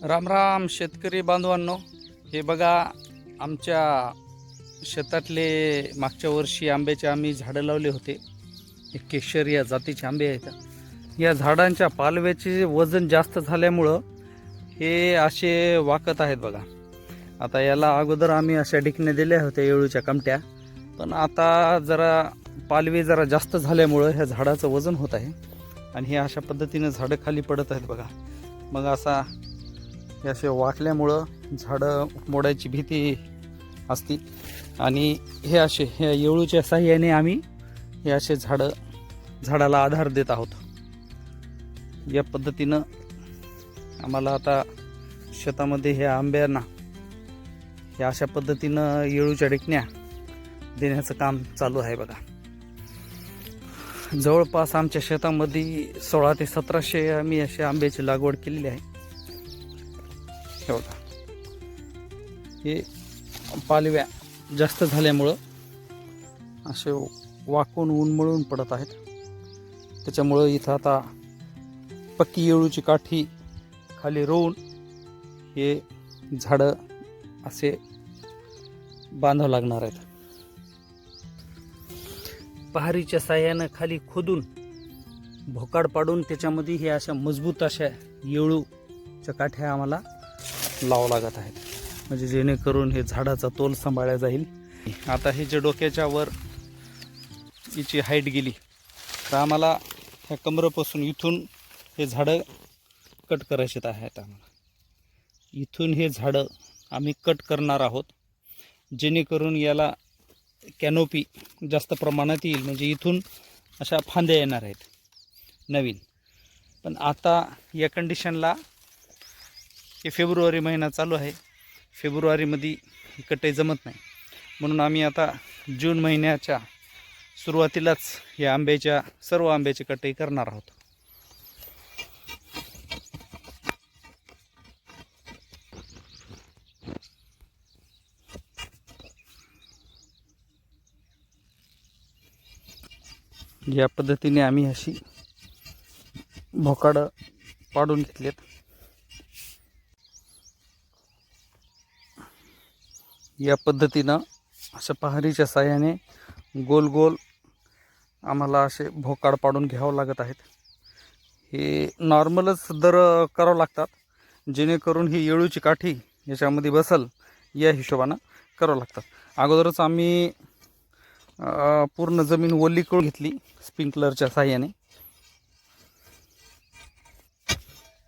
राम राम शेतकरी बांधवांनो, हे बघा आमच्या शेतातले मागच्या वर्षी आंब्याचे आम्ही झाडं लावले होते. हे केशर या जातीचे आंबे आहेत. या झाडांच्या पालव्याचे वजन जास्त झाल्यामुळं हे असे वाकत आहेत बघा. आता याला अगोदर आम्ही अशा डिकण्या दिल्या होत्या येळूच्या कमट्या, पण आता जरा पालवी जरा जास्त झाल्यामुळं ह्या झाडाचं वजन होत आहे आणि हे अशा पद्धतीनं झाडं खाली पडत आहेत बघा. मग असा हे असे वाकल्यामुळं झाडं मोडायची भीती असते आणि हे असे ह्या येळूच्या साह्याने आम्ही हे असे झाडाला आधार देत आहोत. या पद्धतीनं आम्हाला आता शेतामध्ये ह्या आंब्यांना हे अशा पद्धतीनं येळूच्या डिकण्या देण्याचं काम चालू आहे बघा. जवळपास आमच्या शेतामध्ये 1600 ते 1700 आम्ही अशा आंब्याची लागवड केलेली आहे. हे बघा, हे पालव्या जास्त झाल्यामुळं असे वाकून उन्मळून पडत आहेत. त्याच्यामुळं इथं आता पक्की येळूची काठी खाली रोवून हे झाडं असे बांधावं लागणार आहेत. पहारीच्या साह्यानं खाली खोदून भोकाड पाडून त्याच्यामध्ये हे अशा मजबूत अशा येळूच्या काठ्या आम्हाला लावावं लागत आहेत, म्हणजे जेणेकरून हे झाडाचा तोल सांभाळला जाईल. आता हे जे डोक्याच्या वर हिची हाईट गेली तर आम्हाला ह्या कमरेपासून इथून हे झाडं कट करायचे आहेत. आम्हाला इथून हे झाडं आम्ही कट करणार आहोत, जेणेकरून याला कॅनोपी जास्त प्रमाणात येईल, म्हणजे इथून अशा फांद्या येणार आहेत नवीन. पण आता या कंडिशनला हे फेब्रुवारी महिना चालू आहे, फेब्रुवारीमध्ये कटई जमत नाही, म्हणून आम्ही आता जून महिन्याच्या सुरुवातीलाच या सर्व आंब्याची कटई करणार आहोत. या पद्धतीने आम्ही अशी भोकाड पाडून घेतलेत. या पद्धतीनं अशा पहारीच्या साह्याने गोल गोल आम्हाला असे भोकाड पाडून घ्यावं लागत आहेत. हे नॉर्मलच दर करावं लागतात, जेणेकरून ही येळूची काठी याच्यामध्ये बसल या हिशोबानं करावं लागतात. अगोदरच आम्ही पूर्ण जमीन ओली करून घेतली स्प्रिंकलरच्या साह्याने,